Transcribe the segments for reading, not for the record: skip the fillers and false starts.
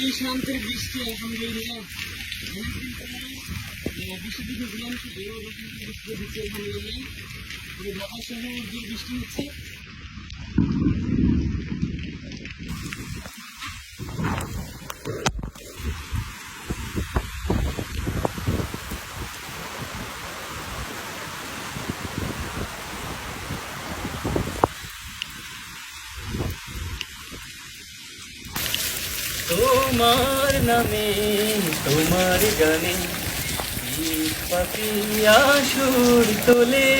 এই শান্তির বৃষ্টি আলহামদুলিল্লাহ বৃষ্টি দিকে দিলাম তো বৃষ্টি দিচ্ছে আলহামদুলিল্লাহ ঢাকা শহর যে বৃষ্টি হচ্ছে। তোমার নামে তোমার গানে পাপিয়া সুর তোলে,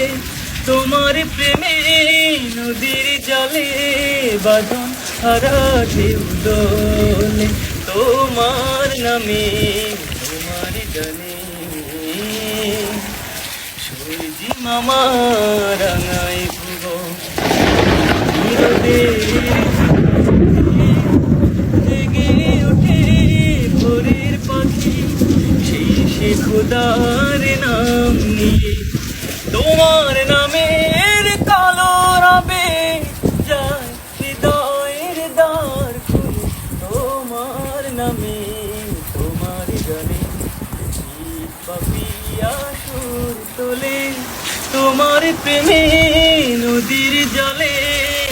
তোমার প্রেমে নদীর জলে বাঁধন হারা ঢেউ দোলে। তোমার নামে তোমার গানে সূর্যি মামা রাঙায় ভুবন খোদার নাম নিয়ে, তোমার নামের কালো রবে যায় হৃদয়ের দ্বার খুলে। তোমার নামে তোমার গানে পাপিয়া সুর তোলে, তোমার প্রেমে নদীর জলে